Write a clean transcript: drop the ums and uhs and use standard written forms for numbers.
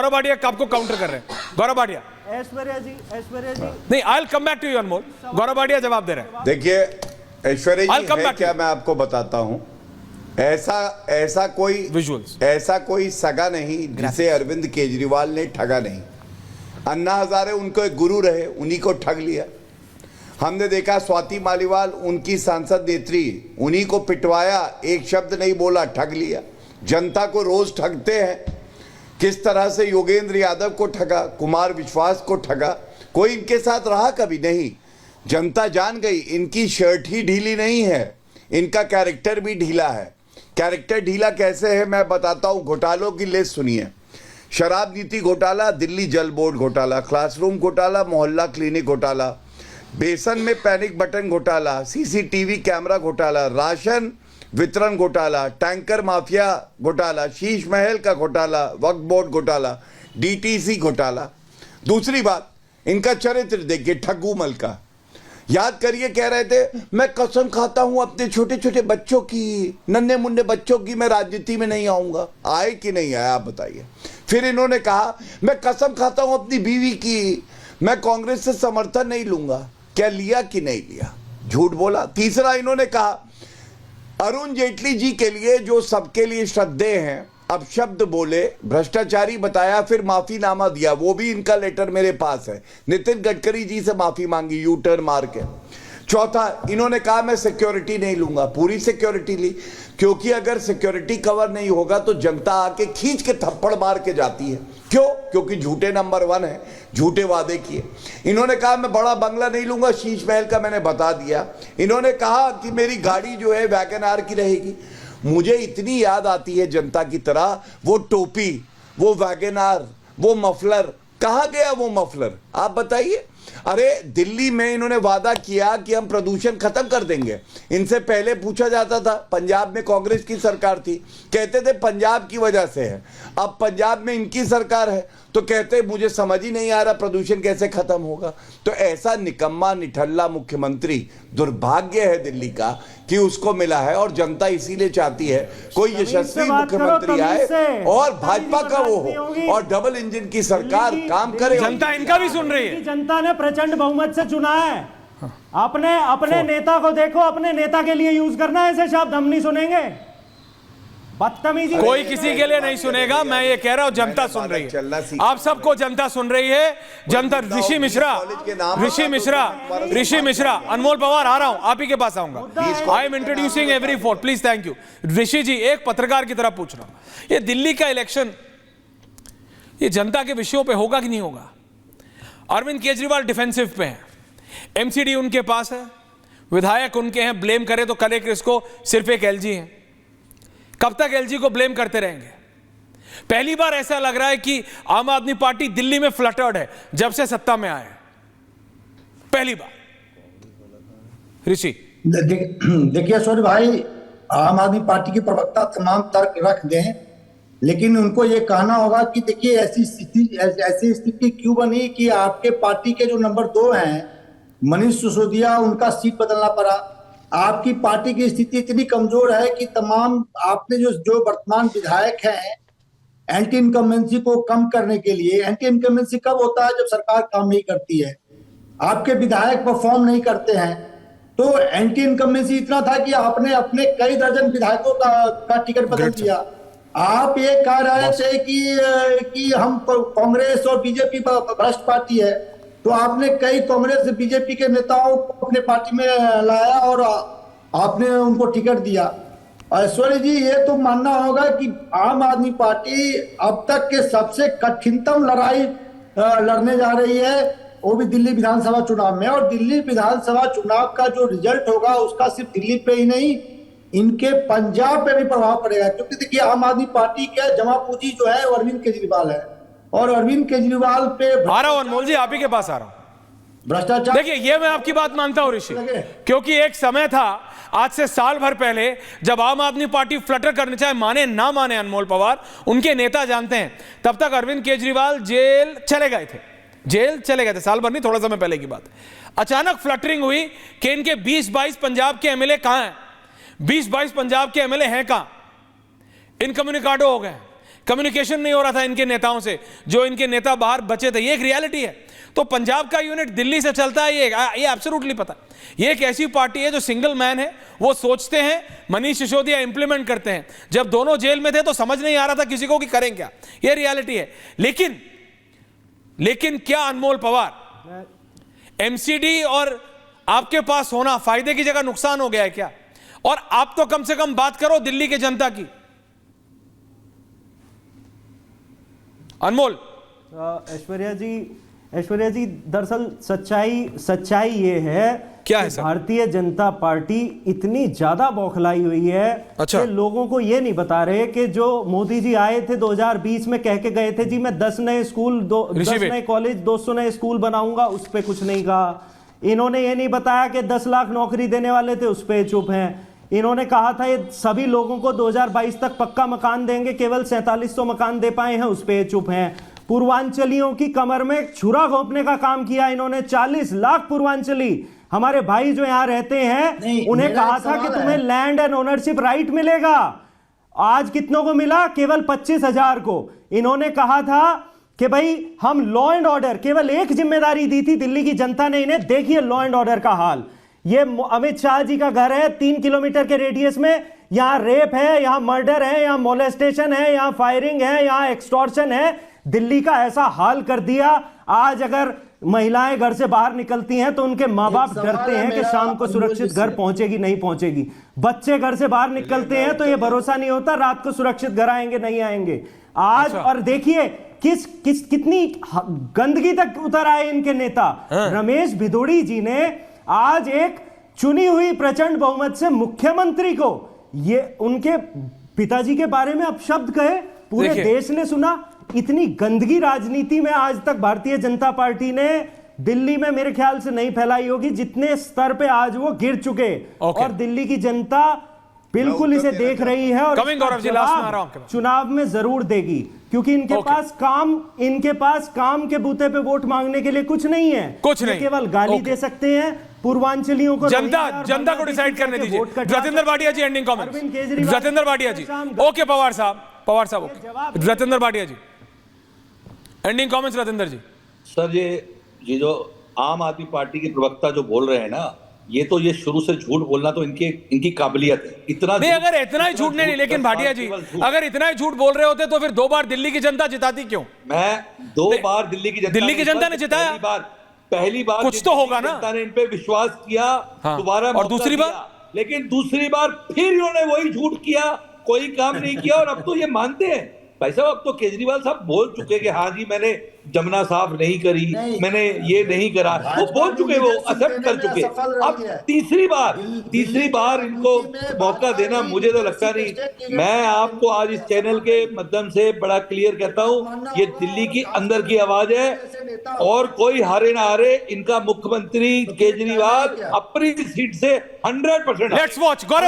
गौरव भाटिया आपको काउंटर कर रहे हैं। गौरव भाटिया। ऐश्वर्या जी नहीं, I will come back to you Anmol. Gaurav Bhatia जवाब दे रहे हैं। देखिए ऐश्वर्या जी है क्या, मैं आपको बताता हूं, ऐसा कोई सगा नहीं जिसे अरविंद केजरीवाल ने ठगा नहीं। अन्ना हजारे उनको एक गुरु रहे, उन्हीं को ठग लिया। हमने देखा स्वाति मालीवाल उनकी सांसद नेत्री, उन्हीं को पिटवाया, एक शब्द नहीं बोला, ठग लिया। जनता को रोज ठगते हैं। किस तरह से योगेंद्र यादव को ठगा, कुमार विश्वास को ठगा, कोई इनके साथ रहा कभी नहीं। जनता जान गई इनकी शर्ट ही ढीली नहीं है, इनका कैरेक्टर भी ढीला है। कैरेक्टर ढीला कैसे है मैं बताता हूं। घोटालों की लिस्ट सुनिए। शराब नीति घोटाला, दिल्ली जल बोर्ड घोटाला, क्लासरूम घोटाला, मोहल्ला क्लिनिक घोटाला, बेसन में पैनिक बटन घोटाला, सीसीटीवी कैमरा घोटाला, राशन वितरण घोटाला, टैंकर माफिया घोटाला, शीश महल का घोटाला, वक्फ बोर्ड घोटाला, डीटीसी घोटाला। दूसरी बात, इनका चरित्र देखिए, ठग्गू मल का। याद करिए, कह रहे थे मैं कसम खाता हूं अपने छोटे छोटे बच्चों की, नन्हे मुन्ने बच्चों की, मैं राजनीति में नहीं आऊंगा। आए कि नहीं आया आप बताइए। फिर इन्होंने कहा मैं कसम खाता हूं अपनी बीवी की, मैं कांग्रेस से समर्थन नहीं लूंगा। क्या लिया कि नहीं लिया? झूठ बोला। तीसरा इन्होंने कहा अरुण जेटली जी के लिए जो सबके लिए श्रद्धेय हैं, अब शब्द बोले, भ्रष्टाचारी बताया, फिर माफीनामा दिया, वो भी इनका लेटर मेरे पास है। नितिन गडकरी जी से माफी मांगी यू टर्न मार के। चौथा इन्होंने कहा मैं सिक्योरिटी नहीं लूंगा, पूरी सिक्योरिटी ली, क्योंकि अगर सिक्योरिटी कवर नहीं होगा तो जनता आके खींच के थप्पड़ मार के जाती है। क्यों? क्योंकि झूठे नंबर 1 है, झूठे वादे किए। इन्होंने कहा मैं बड़ा बंगला नहीं लूंगा, शीश महल का मैंने बता दिया। इन्होंने कहा कि मेरी गाड़ी जो है वैगन आर की रहेगी। मुझे इतनी याद आती है जनता की तरह, वो टोपी, वो वैगन आर, वो मफलर, कहाँ गया वो मफलर? आप बताइए। अरे दिल्ली में इन्होंने वादा किया कि हम प्रदूषण खत्म कर देंगे। इनसे पहले पूछा जाता था, पंजाब में कांग्रेस की सरकार थी, कहते थे पंजाब की वजह से है। अब पंजाब में इनकी सरकार है तो कहते मुझे समझ ही नहीं आ रहा प्रदूषण कैसे खत्म होगा। तो ऐसा निकम्मा निठल्ला मुख्यमंत्री, दुर्भाग्य है दिल्ली का कि उसको मिला है। और जनता इसीलिए चाहती है कोई यशस्वी मुख्यमंत्री आए और भाजपा का वो हो और डबल इंजन की सरकार काम करे। जनता इनका भी सुन रही है। जनता ने प्रचंड बहुमत से चुना है। अपने नेता को देखो, अपने नेता के लिए यूज करना ऐसे शब्द हम नहीं सुनेंगे। बदतमीजी कोई किसी के लिए नहीं सुनेगा। मैं ये कह रहा हूं जनता सुन रही है, आप सबको जनता सुन रही है। जनता, ऋषि मिश्रा, अनमोल पवार, आ रहा हूं, आप ही के पास आऊंगा। I am introducing every fourth, please, thank you. Rishi ji, एक पत्रकार की तरह पूछ रहा हूं, ये दिल्ली का इलेक्शन ये जनता के विषयों पे होगा कि नहीं होगा? अरविंद केजरीवाल डिफेंसिव पे हैं, एमसीडी उनके पास है, विधायक उनके हैं, ब्लेम करे तो करे किसको? सिर्फ एक एलजी है। कब तक एलजी को ब्लेम करते रहेंगे? पहली बार ऐसा लग रहा है कि आम आदमी पार्टी दिल्ली में फ्लटर्ड है जब से सत्ता में आए, पहली बार। ऋषि देखिए सूर्य भाई, आम आदमी पार्टी के प्रवक्ता तमाम तर्क रख दें, लेकिन उनको ये कहना होगा कि देखिए ऐसी स्थिति क्यों बनी कि आपके पार्टी के जो नंबर 2 हैं मनीष सिसोदिया, उनका सीट बदलना पड़ा। आपकी पार्टी की स्थिति इतनी कमजोर है कि तमाम आपने जो वर्तमान विधायक हैं, एंटी इनकम्बेंसी को कम करने के लिए, एंटी इनकम्बेंसी कब होता है? जब सरकार काम नहीं करती है, आपके विधायक परफॉर्म नहीं करते हैं। तो एंटी इनकम्बेंसी इतना था कि आपने अपने कई दर्जन विधायकों का टिकट बदल दिया। आप ये कह रहे थे कि हम कांग्रेस और बीजेपी भ्रष्ट पार्टी है, तो आपने कई कांग्रेस बीजेपी के नेताओं को अपने पार्टी में लाया और आपने उनको टिकट दिया। ऐश्वर्या जी, ये तो मानना होगा कि आम आदमी पार्टी अब तक के सबसे कठिनतम लड़ाई लड़ने जा रही है, वो भी दिल्ली विधानसभा चुनाव में। और दिल्ली विधानसभा चुनाव का जो रिजल्ट होगा उसका सिर्फ दिल्ली पे ही नहीं, इनके पंजाब पे भी प्रभाव पड़ेगा। क्योंकि देखिए आम आदमी पार्टी का जमा पूंजी जो है वो अरविंद केजरीवाल है, और अरविंद केजरीवाल पे आ रहा हूं अनमोल जी, आप ही के पास आ रहा हूं। भ्रष्टाचार, देखिए ये मैं आपकी बात मानता हूं ऋषि, क्योंकि एक समय था आज से साल भर पहले जब आम आदमी पार्टी फ्लटर करने, चाहे माने ना माने अनमोल पवार, उनके नेता जानते हैं, तब तक अरविंद केजरीवाल जेल चले गए थे, साल भर नहीं, थोड़ा समय पहले की बात। अचानक फ्लटरिंग हुई कि इनके 20-22 पंजाब के एमएलए कहां हैं, 20-22 पंजाब के एमएलए हैं कहां, इनकम्युनिकाडो हो गए। कम्युनिकेशन नहीं हो रहा था इनके नेताओं से, जो इनके नेता बाहर बचे थे, ये एक रियलिटी है। तो पंजाब का यूनिट दिल्ली से चलता है, ये एब्सोल्युटली पता है। ये एक ऐसी पार्टी है जो सिंगल मैन है, वो सोचते हैं, मनीष सिसोदिया इंप्लीमेंट करते हैं। जब दोनों जेल में थे तो समझ नहीं आ रहा था किसी को कि करें क्या, ये रियलिटी है। लेकिन क्या अनमोल पवार, एमसीडी और आपके पास होना फायदे की जगह नुकसान हो गया है क्या? और आप तो कम से कम बात करो दिल्ली के जनता की। अनमोल। ऐश्वर्या जी दरअसल सच्चाई ये है क्या है कि सर? भारतीय जनता पार्टी इतनी ज्यादा बौखलाई हुई है कि लोगों को ये नहीं बता रहे कि जो मोदी जी आए थे 2020 में कह के गए थे जी मैं 10 नए स्कूल 10 नए कॉलेज 200 नए स्कूल बनाऊंगा, उस पे कुछ नहीं कहा। इन्होंने ये नहीं बताया कि 10 लाख नौकरी देने वाले थे, उस पे चुप हैं। इन्होंने कहा था ये सभी लोगों को 2022 तक पक्का मकान देंगे, केवल 4700 मकान दे पाए हैं, उस पे चुप हैं। पूर्वांचलियों की कमर में छुरा घोंपने का काम किया इन्होंने। 40 लाख पूर्वांचली हमारे भाई जो यहाँ रहते हैं, उन्हें कहा था कि तुम्हें लैंड एंड ओनरशिप राइट मिलेगा। आज कितनों को मिला? केवल 25,000 को। इन्होंने कहा था कि भाई हम लॉ एंड ऑर्डर, केवल एक जिम्मेदारी दी थी दिल्ली की जनता ने इन्हें, देखिए लॉ एंड ऑर्डर का हाल। ये अमित शाह जी का घर है 3 किलोमीटर के रेडियस में, यहां रेप है, यहां मर्डर है, यहां मोलेस्टेशन है, यहां फायरिंग है, यहां एक्सटॉर्शन है। दिल्ली का ऐसा हाल कर दिया। आज अगर महिलाएं घर से बाहर निकलती हैं तो उनके माँ बाप डरते हैं कि शाम को सुरक्षित घर पहुंचेगी नहीं पहुंचेगी। बच्चे घर से बाहर निकलते हैं तो ये भरोसा नहीं होता रात को सुरक्षित घर आएंगे नहीं आएंगे। आज और देखिए कितनी गंदगी तक उतर आए इनके नेता। रमेश भिदोड़ी जी ने आज एक चुनी हुई प्रचंड बहुमत से मुख्यमंत्री को ये उनके पिताजी के बारे में अपशब्द कहे, पूरे देश ने सुना। इतनी गंदगी राजनीति में आज तक भारतीय जनता पार्टी ने दिल्ली में मेरे ख्याल से नहीं फैलाई होगी जितने स्तर पे आज वो गिर चुके। और दिल्ली की जनता बिल्कुल इसे देख रही है और चुनाव में जरूर देगी, क्योंकि इनके पास काम के बूते पे वोट मांगने के लिए कुछ नहीं है, कुछ नहीं, केवल गाली दे सकते हैं पूर्वांचलियों को। जनता को डिसाइड करने दीजिए। जतेंद्र भाटिया जी एंडिंग कमेंट। जतेंद्र भाटिया जी। ओके पवार साहब ओके। जतेंद्र भाटिया जी एंडिंग कमेंट्स। रतेंद्र जी। सर ये जो आम आदमी पार्टी के प्रवक्ता जो बोल रहे हैं ना, ये शुरू से झूठ बोलना तो इनकी काबिलियत है। इतना नहीं, अगर इतना ही झूठ नहीं, लेकिन भाटिया जी अगर इतना ही झूठ बोल रहे होते तो फिर 2 बार दिल्ली की जनता जिताती क्यों? मैं 2 बार दिल्ली की जनता ने जिताया। पहली बार कुछ तो होगा ना, जनता ने इन पे विश्वास किया। दोबारा और दूसरी बार, लेकिन दूसरी बार फिर इन्होंने वही झूठ किया, कोई काम नहीं किया। और अब तो ये मानते हैं भाई साहब, अब तो केजरीवाल साहब बोल चुके कि हाँ जी मैंने जमुना साफ नहीं करी, मैंने ये नहीं करा, वो बोल चुके, वो एक्सेप्ट कर चुके। अब तीसरी बार इनको मौका देना मुझे तो लगता नहीं। मैं आपको आज इस चैनल के माध्यम से बड़ा क्लियर कहता हूँ, ये दिल्ली की अंदर की आवाज है और कोई हारे ना हारे, इनका मुख्यमंत्री केजरीवाल अपनी सीट से 100%। Let's watch. गौरव